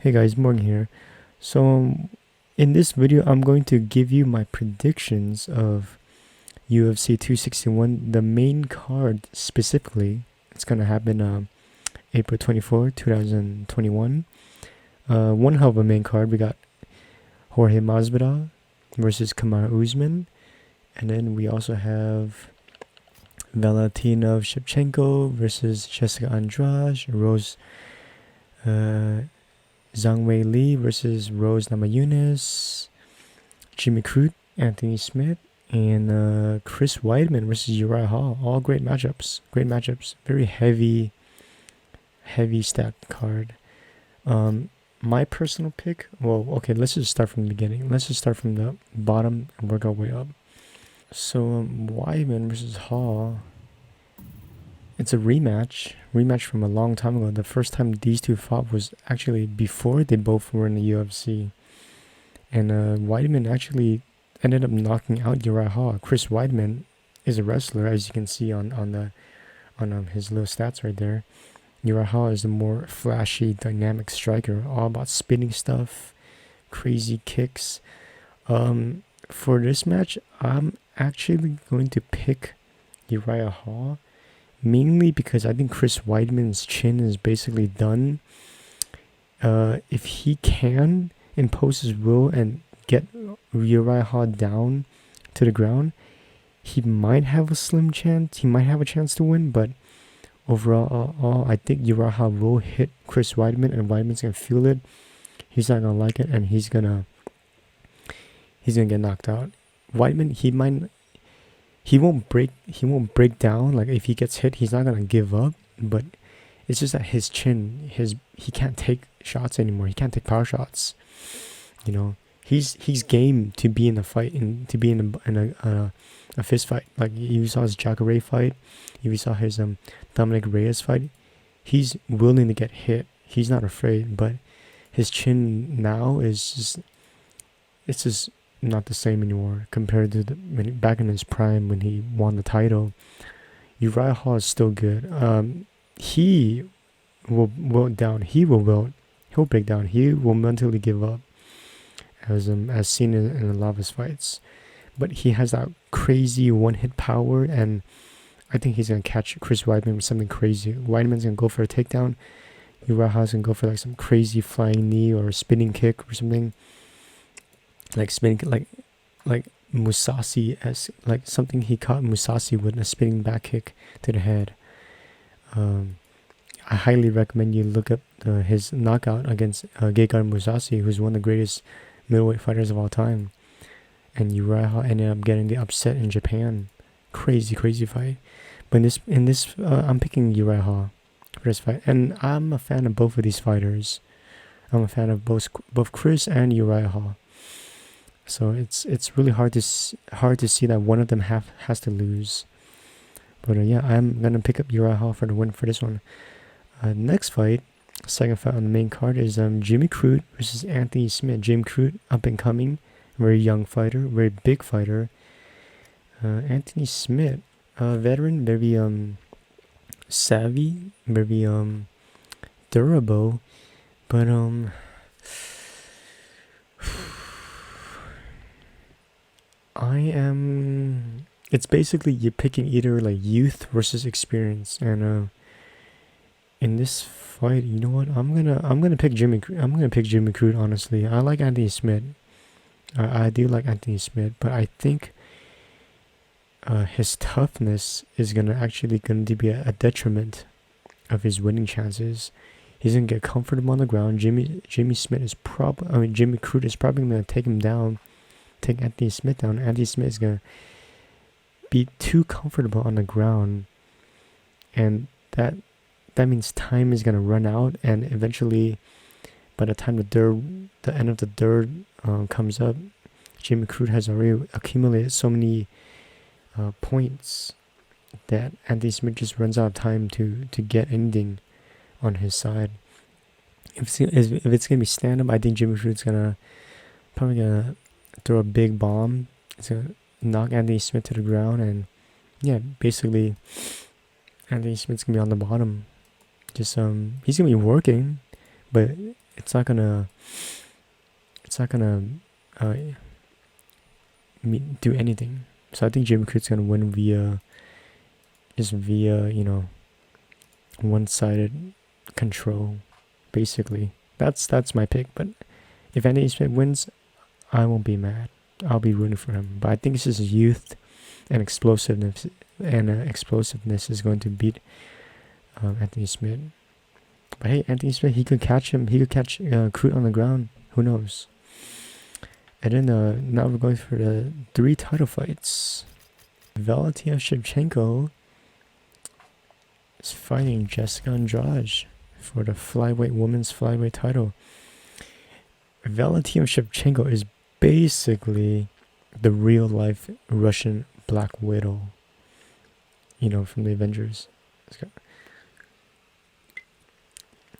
Hey guys, Morgan here. In this video, I'm going to give you my predictions of UFC 261, the main card specifically. It's gonna happen April 24, 2021. One hell of a main card. We got Jorge Masvidal versus Kamaru Usman, and then we also have Valentina of Shevchenko versus Jessica Andrade, Rose. Zhang Weili versus Rose Namajunas, Crute, Anthony Smith, and Chris Weidman versus Uriah Hall. All great matchups. Very heavy stacked card. My personal pick. Well, okay. Let's just start from the beginning. Let's just start from the bottom and work our way up. So Weidman versus Hall. It's a rematch from a long time ago. The first time these two fought was actually before they both were in the UFC. And Weidman actually ended up knocking out Uriah Hall. Chris Weidman is a wrestler, as you can see on his little stats right there. Uriah Hall is a more flashy, dynamic striker, all about spinning stuff, crazy kicks. For this match, I'm actually going to pick Uriah Hall. Mainly because I think Chris Weidman's chin is basically done. If he can impose his will and get Uriah Hall down to the ground, he might have a slim chance. He might have a chance to win, but overall, I think Uriah Hall will hit Chris Weidman, and Weidman's gonna feel it. He's not gonna like it, and he's gonna get knocked out. Weidman, he won't break down. Like, if he gets hit, he's not gonna give up, but it's just that his chin, he can't take shots anymore. He can't take power shots. You know, he's game to be in a fight, and to be in a fist fight. Like, you saw his Jacare fight, you saw his Dominic Reyes fight. He's willing to get hit. He's not afraid, but his chin now is just not the same anymore compared to back in his prime when he won the title. Uriah Hall is still good. He will wilt down. He'll break down. He will mentally give up, as seen in a lot of his fights. But he has that crazy one-hit power, and I think he's gonna catch Chris Weidman with something crazy. Weidman's gonna go for a takedown. Uriah Hall's gonna go for like some crazy flying knee or a spinning kick or something. Like spinning, like Musashi, as like something he caught Musashi with, a spinning back kick to the head. I highly recommend you look up his knockout against Gegard Musashi, who's one of the greatest middleweight fighters of all time. And Uriah Hall ended up getting the upset in Japan. Crazy fight. But in this, I'm picking Uriah Hall for this fight, and I'm a fan of both of these fighters. I'm a fan of both Chris and Uriah Hall. So it's really hard to see that one of them has to lose. But yeah, I'm gonna pick up Uriah Hall for the win for this one. Next fight, second fight on the main card, is Jimmy Crute versus Anthony Smith. Jimmy Crute, up and coming, very young fighter, very big fighter. Anthony Smith, veteran, very savvy, very durable, but it's basically you're picking either like youth versus experience, and in this fight, you know what? I'm gonna pick Jimmy Crute. Honestly, I like Anthony Smith. I do like Anthony Smith, but I think his toughness is actually going to be a detriment of his winning chances. He's gonna get comfortable on the ground. Jimmy Crute is probably gonna take Anthony Smith down. Anthony Smith is gonna be too comfortable on the ground, and that means time is gonna run out, and eventually, by the time the end of the third comes up, Jimmy Crute has already accumulated so many points that Anthony Smith just runs out of time to get anything on his side. If it's gonna be stand up, I think Jimmy Crute's probably gonna throw a big bomb. It's gonna knock Anthony Smith to the ground, and yeah, basically Anthony Smith's gonna be on the bottom. Just he's gonna be working, but it's not gonna uh, do anything. So I think Jimmy Crute's gonna win via one-sided control, basically. That's my pick. But if Andy Smith wins, I won't be mad. I'll be rooting for him. But I think it's his youth and explosiveness is going to beat Anthony Smith. But hey, Anthony Smith, he could catch him. He could catch Crute on the ground. Who knows? And then now we're going for the 3 title fights. Valentina Shevchenko is fighting Jessica Andrade for the women's flyweight title. Valentina Shevchenko is basically the real life Russian Black Widow, from the Avengers.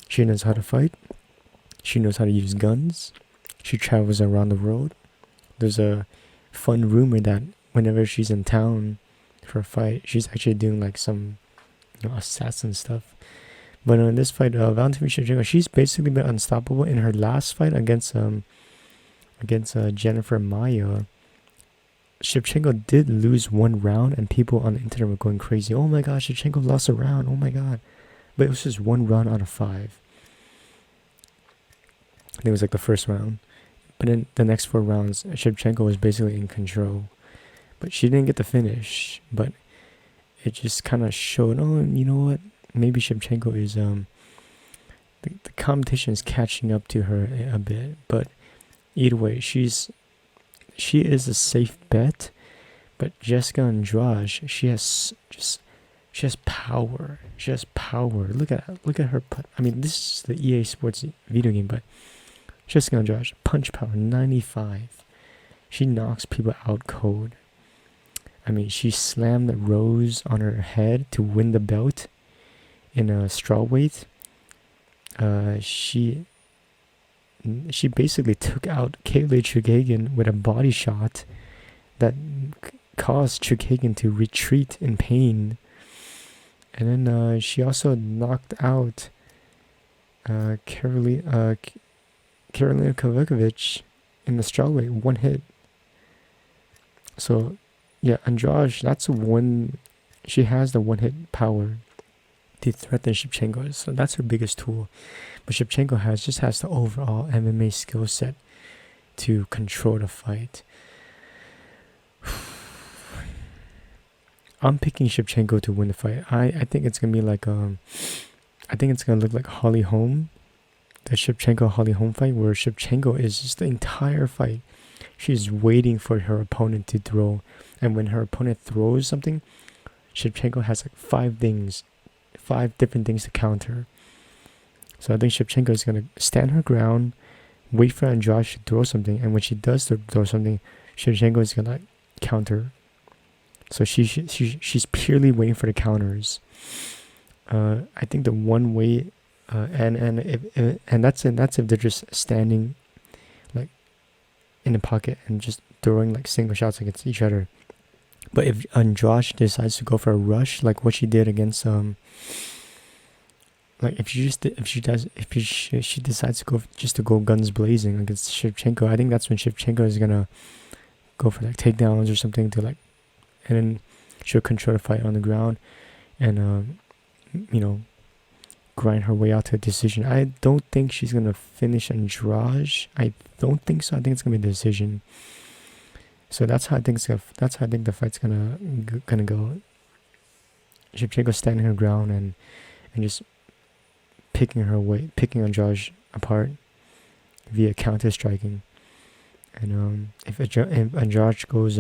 She knows how to fight. She knows how to use guns. She travels around the world. There's a fun rumor that whenever she's in town for a fight, she's actually doing like some assassin stuff. But in this fight, Valentina Shevchenko, she's basically been unstoppable. In her last fight against Jennifer Maia, Shevchenko did lose 1 round, and people on the internet were going crazy. Oh my god, Shevchenko lost a round. Oh my god. But it was just 1 round out of 5. I think it was like the first round. But in the next 4 rounds, Shevchenko was basically in control. But she didn't get the finish. But it just kind of showed, you know what? Maybe Shevchenko is, the competition is catching up to her a bit. But either way, she is a safe bet. But Jessica Andrade, she has power. She has power. Look at her. I mean, this is the EA Sports video game, but Jessica Andrade, punch power 95. She knocks people out cold. I mean, she slammed Rose on her head to win the belt in a strawweight. She basically took out Kaylee Chukagian with a body shot that caused Chukagian to retreat in pain. And then she also knocked out Karolina Kowalkiewicz in the strawweight, 1 hit. So, yeah, Andrade, she has the 1-hit power to threaten Shevchenko. So that's her biggest tool. But Shevchenko just has the overall MMA skill set to control the fight. I'm picking Shevchenko to win the fight. I think it's gonna be like I think it's gonna look like Holly Holm, the Shevchenko Holly Holm fight, where Shevchenko is just the entire fight, she's waiting for her opponent to throw, and when her opponent throws something, Shevchenko has like 5 different things to counter. So I think Shevchenko is gonna stand her ground, wait for Andrade to throw something, and when she does throw something, Shevchenko is gonna counter. So she's purely waiting for the counters. I think the one way, and that's if they're just standing like in the pocket and just throwing like single shots against each other. But if Andrade decides to go for a rush, like what she did against like if she decides to go guns blazing against Shevchenko, I think that's when Shevchenko is gonna go for like takedowns or something to like. And then she'll control the fight on the ground and, grind her way out to a decision. I don't think she's going to finish Andrade. I don't think so. I think it's going to be a decision. So that's how I think the fight's going to go. Shevchenko standing her ground and just picking Andrade apart via counter striking. And if Andrade goes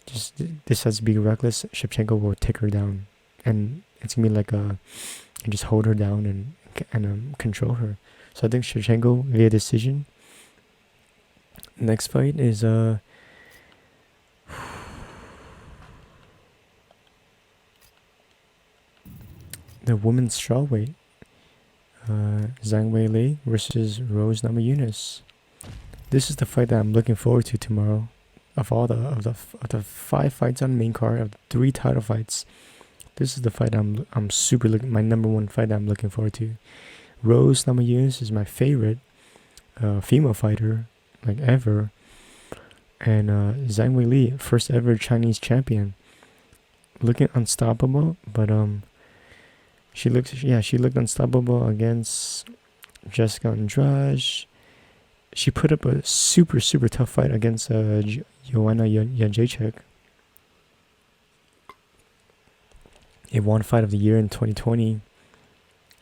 just decides to be reckless, Shevchenko will take her down, and it's gonna be like and just hold her down and control her. So I think Shevchenko via decision. Next fight is the women's strawweight, Zhang Weili versus Rose Namajunas. This is the fight that I'm looking forward to tomorrow. Of all the 5 fights on the main card, of 3 title fights, this is the fight I'm super my number 1 fight that I'm looking forward to. Rose Namajunas is my favorite female fighter, like ever. And Zhang Weili, first ever Chinese champion, looking unstoppable. But she looked unstoppable against Jessica Andrade. She put up a super tough fight against Joanna Jędrzejczyk. It won Fight of the Year in 2020.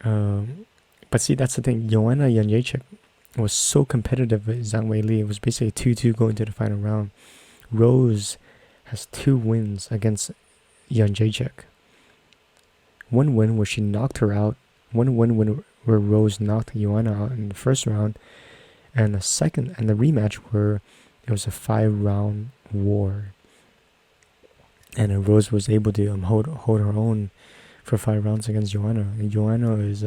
But see, that's the thing. Joanna Jędrzejczyk was so competitive with Zhang Weili. It was basically 2-2 going to the final round. Rose has 2 wins against Jędrzejczyk. 1 win where she knocked her out. 1 win where Rose knocked Joanna out in the first round. And the rematch where it was a 5-round war. And Rose was able to hold her own for 5 rounds against Joanna. And Joanna is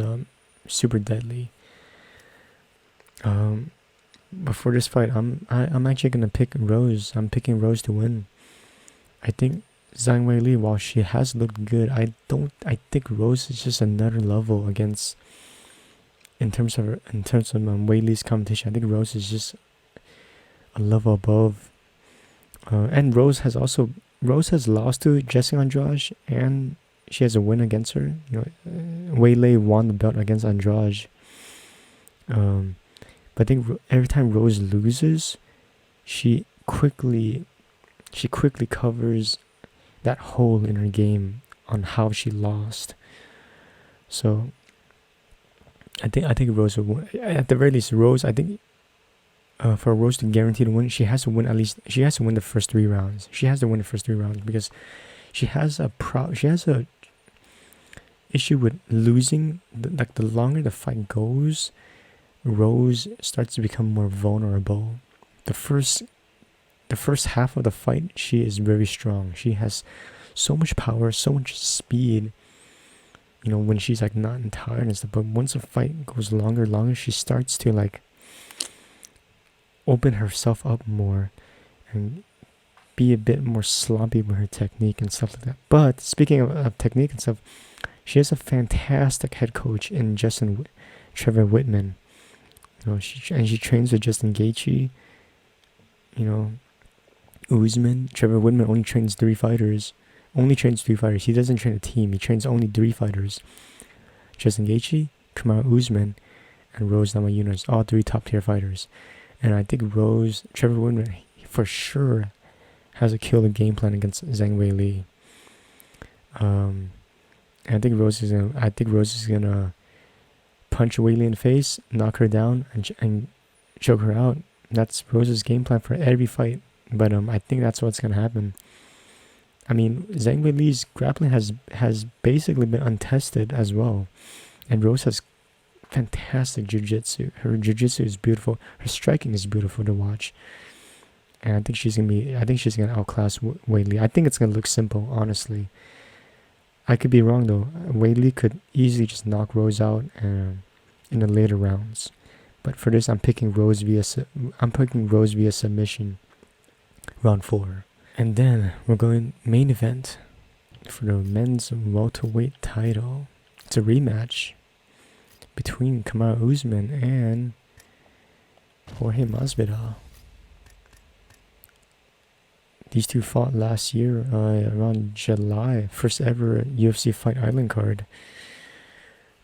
super deadly. But for this fight, I'm actually gonna pick Rose. I'm picking Rose to win. I think Zhang Weili, while she has looked good, I think Rose is just another level against. In terms of Weili's competition, I think Rose is just a level above. And Rose has lost to Jessica Andrade, and she has a win against her. Weili won the belt against Andrade. But I think every time Rose loses, she quickly covers that hole in her game on how she lost. So I think Rose will win. At the very least, Rose, I think for Rose to guarantee to win, she has to win the first 3 rounds. She has to win the first 3 rounds because she has a issue with losing. The longer the fight goes, Rose starts to become more vulnerable. The first half of the fight, she is very strong. She has so much power, so much speed. When she's like not tired and stuff. But once the fight goes longer, she starts to like open herself up more and be a bit more sloppy with her technique and stuff like that. But speaking of technique and stuff, she has a fantastic head coach in Trevor Weidman. She trains with Justin Gaethje. Usman. Trevor Weidman only trains 3 fighters. He doesn't train a team. He trains only 3 fighters. Justin Gaethje, Kamaru Usman, and Rose Namajunas. All 3 top-tier fighters. And I think Trevor Weidman, for sure, has a killer game plan against Zhang Weili. And I think Rose is gonna punch Weili in the face, knock her down, and choke her out. That's Rose's game plan for every fight. But I think that's what's gonna happen. I mean, Zhang Weili's grappling has basically been untested as well, and Rose has fantastic jiu-jitsu. Her jiu-jitsu is beautiful. Her striking is beautiful to watch, and I think she's gonna outclass Weili. I think it's gonna look simple, honestly. I could be wrong though. Weili could easily just knock Rose out in the later rounds, but for this, I'm picking Rose via submission, round 4. And then we're going main event for the men's welterweight title. It's a rematch between Kamaru Usman and Jorge Masvidal. These 2 fought last year around July, first ever UFC Fight Island card.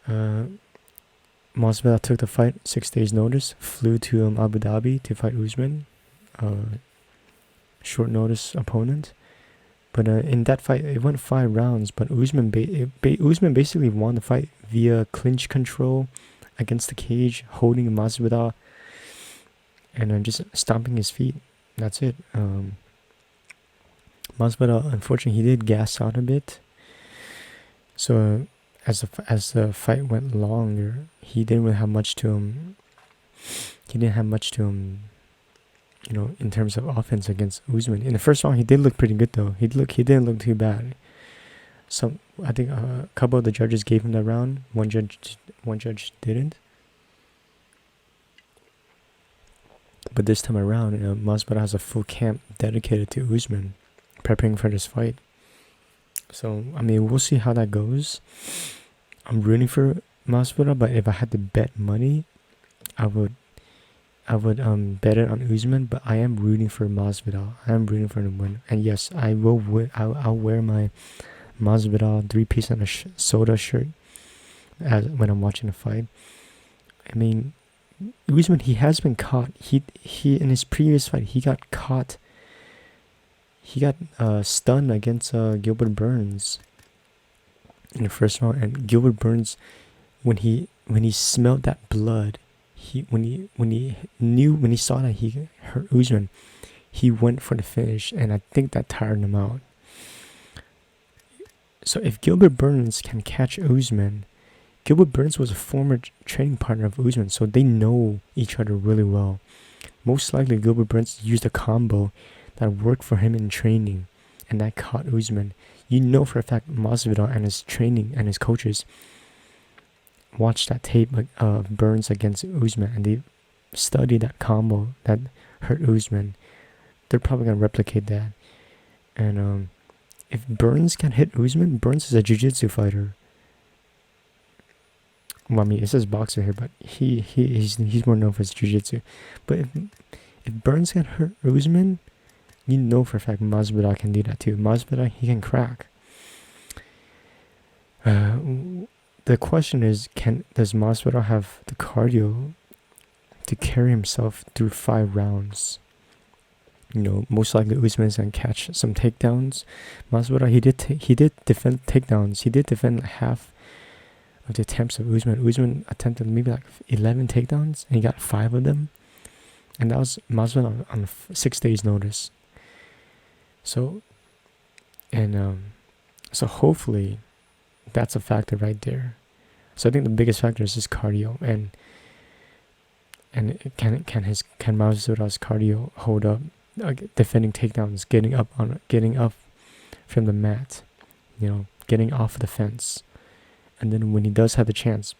Masvidal took the fight 6 days notice, flew to Abu Dhabi to fight Usman. Short notice opponent, but in that fight it went 5 rounds. But Usman basically won the fight via clinch control against the cage, holding Masvidal and just stomping his feet. That's it. Masvidal, unfortunately, he did gas out a bit. So as the fight went longer, he didn't really have much to him. In terms of offense against Usman. In the first round, he did look pretty good though. He didn't look too bad. I think a couple of the judges gave him that round. One judge didn't. But this time around, Masvidal has a full camp dedicated to Usman, preparing for this fight. So I mean, we'll see how that goes. I'm rooting for Masvidal, but if I had to bet money, I would bet it on Usman, but I am rooting for Masvidal. I am rooting for him to win. And yes, I will win. I'll wear my Masvidal 3-piece and a soda shirt when I'm watching a fight. I mean, Usman, he has been caught. He in his previous fight, he got caught. He got stunned against Gilbert Burns in the first round, and Gilbert Burns, when he smelled that blood, when he saw that he hurt Usman, he went for the finish, and I think that tired him out. So if Gilbert Burns can catch Usman, Gilbert Burns was a former training partner of Usman, so they know each other really well. Most likely, Gilbert Burns used a combo that worked for him in training, and that caught Usman. You know for a fact Masvidal and his training and his coaches watched that tape of Burns against Usman, and they studied that combo that hurt Usman. They're probably going to replicate that. And if Burns can hit Usman, Burns is a jiu-jitsu fighter. Well, I mean, it says boxer here, but he's more known for his jiu-jitsu. But if Burns can hurt Usman, you know for a fact Masvidal can do that too. Masvidal, he can crack. The question is, does Masvidal have the cardio to carry himself through 5 rounds? You know, most likely Usman's gonna catch some takedowns. Masvidal, he did defend takedowns. He did defend half of the attempts of Usman. Usman attempted maybe like 11 takedowns, and he got 5 of them. And that was Masvidal on 6 days' notice. So hopefully that's a factor right there. So I think the biggest factor is his cardio, and can Masvidal's cardio hold up, defending takedowns, getting up from the mat, you know, getting off the fence, and then when he does have the chance,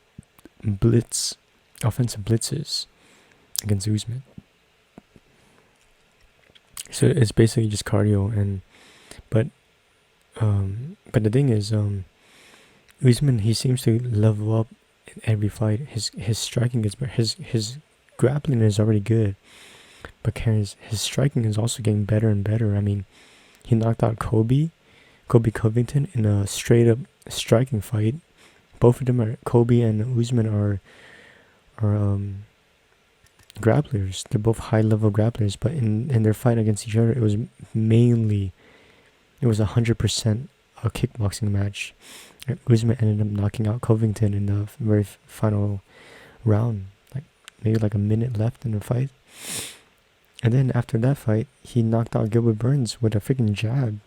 offensive blitzes against Usman. So it's basically just cardio, but the thing is, Usman, he seems to level up in every fight. His striking is better. His grappling is already good, but his striking is also getting better and better. I mean, he knocked out Colby Covington in a straight up striking fight. Both of them are Colby and Usman are grapplers. They're both high level grapplers, but in their fight against each other, it was 100% a kickboxing match. And Usman ended up knocking out Covington in the very final round, maybe like a minute left in the fight. And then after that fight, he knocked out Gilbert Burns with a freaking jab.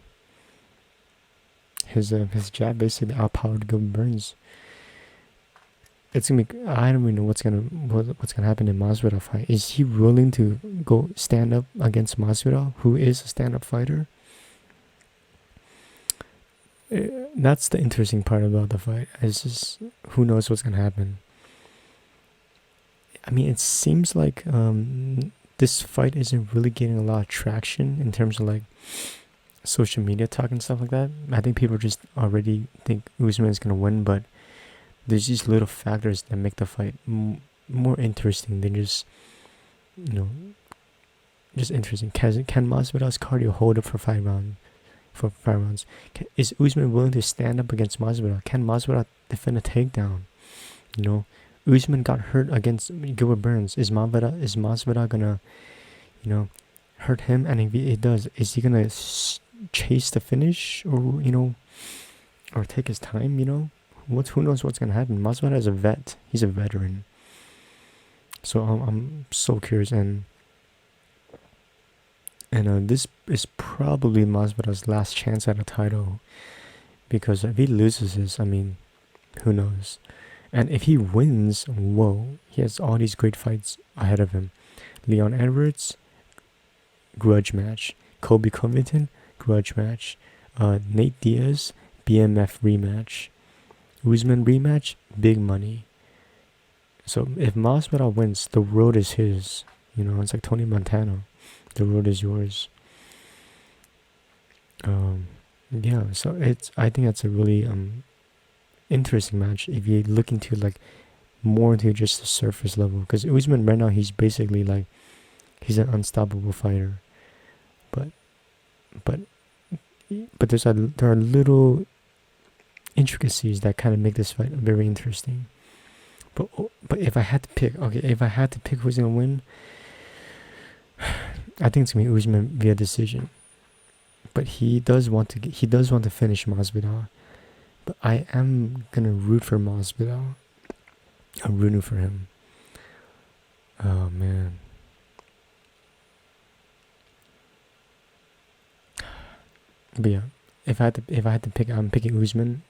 His jab basically outpowered Gilbert Burns. It's gonna be, I don't even know what's gonna happen in Masvidal fight. Is he willing to go stand up against Masvidal, who is a stand-up fighter? That's the interesting part about the fight. It's just, who knows what's gonna happen. I mean, it seems like this fight isn't really getting a lot of traction in terms of like social media talk and stuff like that. I think people just already think Usman is gonna win, but there's these little factors that make the fight more interesting than just, just interesting. Can Masvidal's cardio hold up for 5 rounds? Is Usman willing to stand up against Masvidal? Can Masvidal defend a takedown? Usman got hurt against Gilbert Burns. Is Masvidal gonna, hurt him? And if he does, is he gonna chase the finish, or or take his time? Who knows what's gonna happen? Masvidal is a vet. He's a veteran. So I'm so curious, and this is probably Masvidal's last chance at a title, because if he loses this, I mean, who knows? And if he wins, whoa, he has all these great fights ahead of him. Leon Edwards, grudge match. Colby Covington, grudge match. Nate Diaz, BMF rematch. Usman rematch, big money. So if Masvidal wins, the road is his. It's like Tony Montana. The road is yours. Yeah, so I think that's a really interesting match if you look into like more into just the surface level. Because Usman right now, he's basically like, he's an unstoppable fighter. But there are little intricacies that kind of make this fight very interesting. But if I had to pick, who's gonna win, I think it's gonna be Usman via decision. But he does want to finish Masvidal. But I am gonna root for Masvidal. I'm rooting for him. Oh man. But yeah, if I had to pick, I'm picking Usman.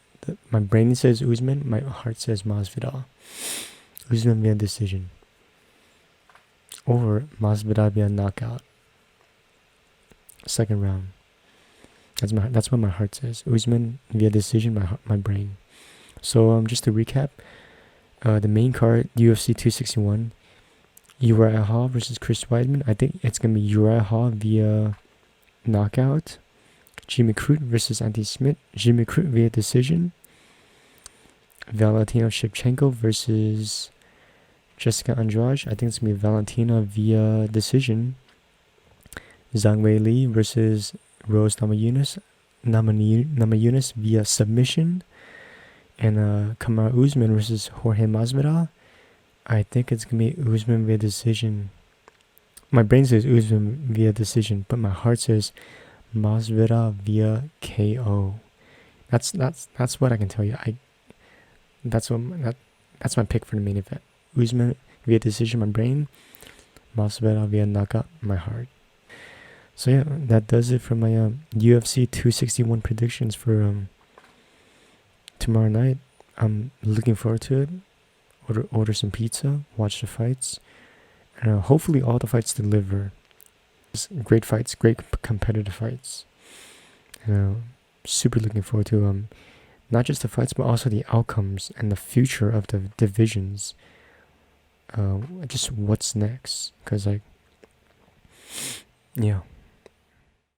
My brain says Usman, my heart says Masvidal. Usman via decision, or Masvidal via knockout. Second round. That's what my heart says. Usman via decision. My brain. So just to recap, the main card, UFC 261, Uriah Hall versus Chris Weidman. I think it's gonna be Uriah Hall via knockout. Jimmy Crute versus Andy Smith. Jimmy Crute via decision. Valentina Shevchenko versus Jessica Andrade. I think it's going to be Valentina via decision. Zhang Weili versus Rose Namajunas via submission. And Kamaru Usman versus Jorge Masvidal. I think it's going to be Usman via decision. My brain says Usman via decision, but my heart says Masvidal via KO. That's what I can tell you. That's my pick for the main event. Usman via decision, my brain. Masvidal via knockout, my heart. So yeah, that does it for my UFC 261 predictions for tomorrow night. I'm looking forward to it. Order some pizza, watch the fights, and hopefully all the fights deliver. Great fights, great competitive fights. And super looking forward to not just the fights, but also the outcomes and the future of the divisions. Just what's next, because yeah.